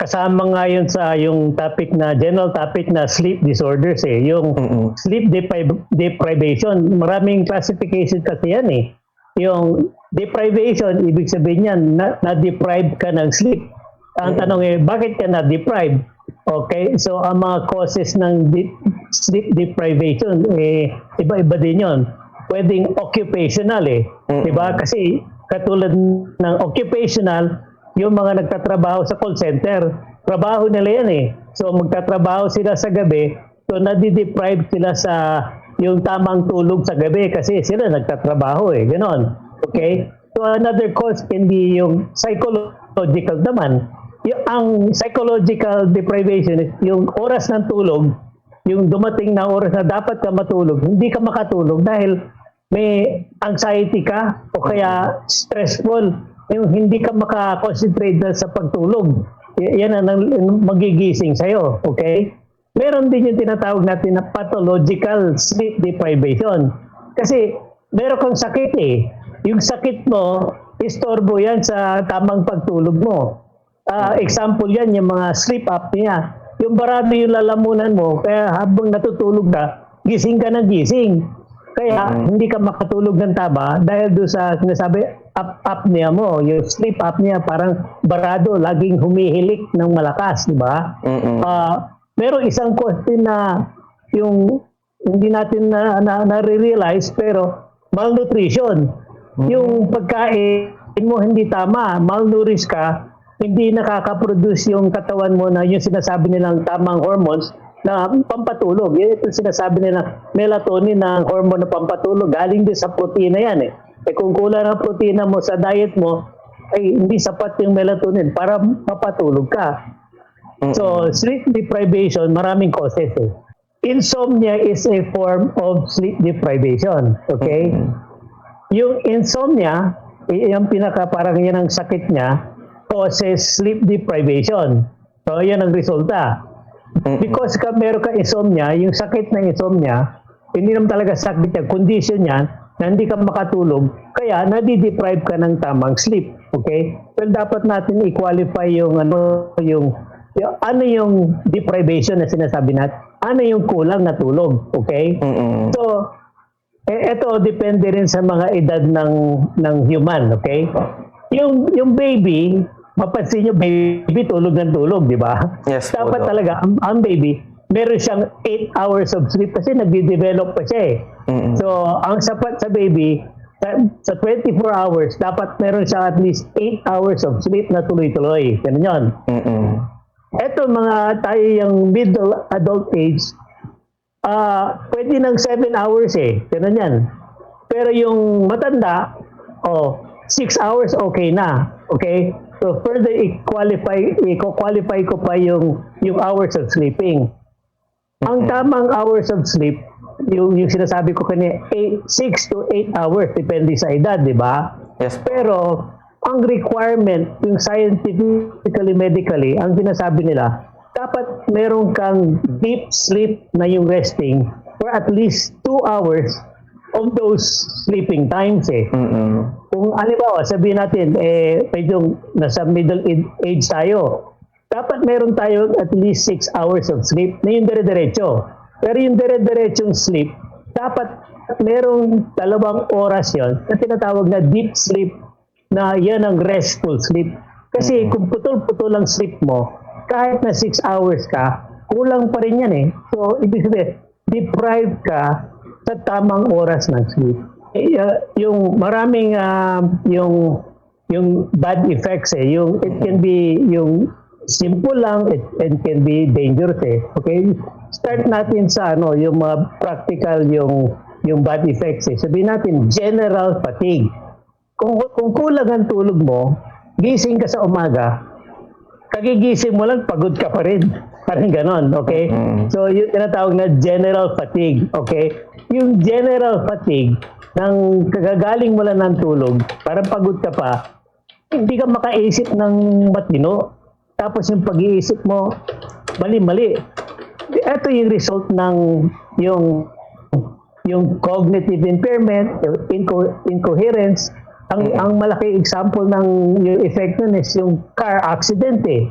kasama nga yun sa yung topic na, general topic na sleep disorders eh. Yung sleep deprivation, maraming classification kasi yan eh. Yung deprivation, ibig sabihin yan, na-deprive ka ng sleep. Ang tanong eh, bakit ka na-deprive? Okay, so ang mga causes ng sleep deprivation, eh, iba-iba din yun. Pwedeng occupational eh. Diba? Kasi katulad ng occupational, yung mga nagtatrabaho sa call center, trabaho nila yan eh. So magtatrabaho sila sa gabi, so nadi-deprive sila sa yung tamang tulog sa gabi kasi sila nagtatrabaho eh. Ganon. Okay? So another cause can be yung psychological naman. Ang psychological deprivation is yung oras ng tulog, yung dumating na oras na dapat ka matulog, hindi ka makatulog dahil may anxiety ka o kaya stressful, yung hindi ka makakonsentrate sa pagtulog. Yan ang magigising sa'yo. Okay? Meron din yung tinatawag natin na pathological sleep deprivation. Kasi meron kang sakit eh. Yung sakit mo, istorbo yan sa tamang pagtulog mo. Example yan, yung mga sleep apnea. Yung barami yung lalamunan mo, kaya habang natutulog ka, gising ka ng gising. Kaya hindi ka makatulog ng tama dahil doon sa sinasabi apnea mo, yung sleep apnea, parang barado, laging humihilik ng malakas, di ba? Meron isang question na yung hindi natin na-realize, pero malnutrition. Yung pagkain mo hindi tama, malnourished ka, hindi nakaka-produce yung katawan mo na yung sinasabi nilang tamang hormones na pampatulog. Ito sinasabi nila melatonin na hormone na pampatulog. Galing din sa protina yan eh. Kung kulang ang protina mo sa diet mo, ay hindi sapat yung melatonin para mapatulog ka. So, sleep deprivation, maraming causes eh. Insomnia is a form of sleep deprivation. Okay? Yung insomnia, yung pinaka parang yan ang sakit niya, causes sleep deprivation. So, yan ang resulta. Because meron ka insomnia, yung sakit ng insomnia, hindi naman talaga sakit yan, condition yan, na hindi ka makatulog, kaya nadi-deprive ka ng tamang sleep. Okay? Well, dapat natin i-qualify yung ano yung deprivation na sinasabi natin, ano yung kulang na tulog. Okay? So, ito depende rin sa mga edad ng human. Okay? Yung baby, mapansin nyo, baby tulog ng tulog, di ba? Yes, dapat talaga, ang baby, meron siyang 8 hours of sleep kasi nagde-develop pa siya eh. So, ang sapat sa baby, sa 24 hours, dapat meron siya at least 8 hours of sleep na tuloy-tuloy. Ganun yun. Eto mga tayo yung middle adult age, pwede ng 7 hours eh. Ganun yan. Pero yung matanda, 6 hours okay na. Okay? So further i-qualify ko pa yung hours of sleeping. Ang tamang hours of sleep, yung sinasabi ko kanina, 6 to 8 hours, depende sa edad, di ba? Yes. Pero ang requirement, yung scientifically, medically, ang sinasabi nila, dapat meron kang deep sleep na yung resting for at least 2 hours of those sleeping times eh. Kung halimbawa, sabihin natin, medyo nasa middle age tayo, dapat meron tayo at least 6 hours of sleep na yung dire-diretso. Pero yung dire-diretsong sleep, dapat merong 2 oras yon na tinatawag na deep sleep na yan ang restful sleep. Kasi kung putol-putol ang sleep mo, kahit na 6 hours ka, kulang pa rin yan eh. So, ibig sabihin, deprive ka sa tamang oras ng sleep. Yung maraming yung bad effects eh, it can be yung simple lang, it can be dangerous eh. Okay? Start natin sa yung mga practical yung bad effects eh. Sabihin natin general fatigue. Kung kulang ang tulog mo, gising ka sa umaga, kagigising mo lang, pagod ka pa rin. Parang ganon, okay? So, yung tinatawag na general fatigue, okay? Yung general fatigue, nang kagagaling mo lang ng tulog, parang pagod ka pa, hindi ka makaisip ng matino. Tapos yung pag-iisip mo, mali-mali. Ito yung result ng yung cognitive impairment, incoherence. Ang malaki example ng yung effect nun is yung car accident eh.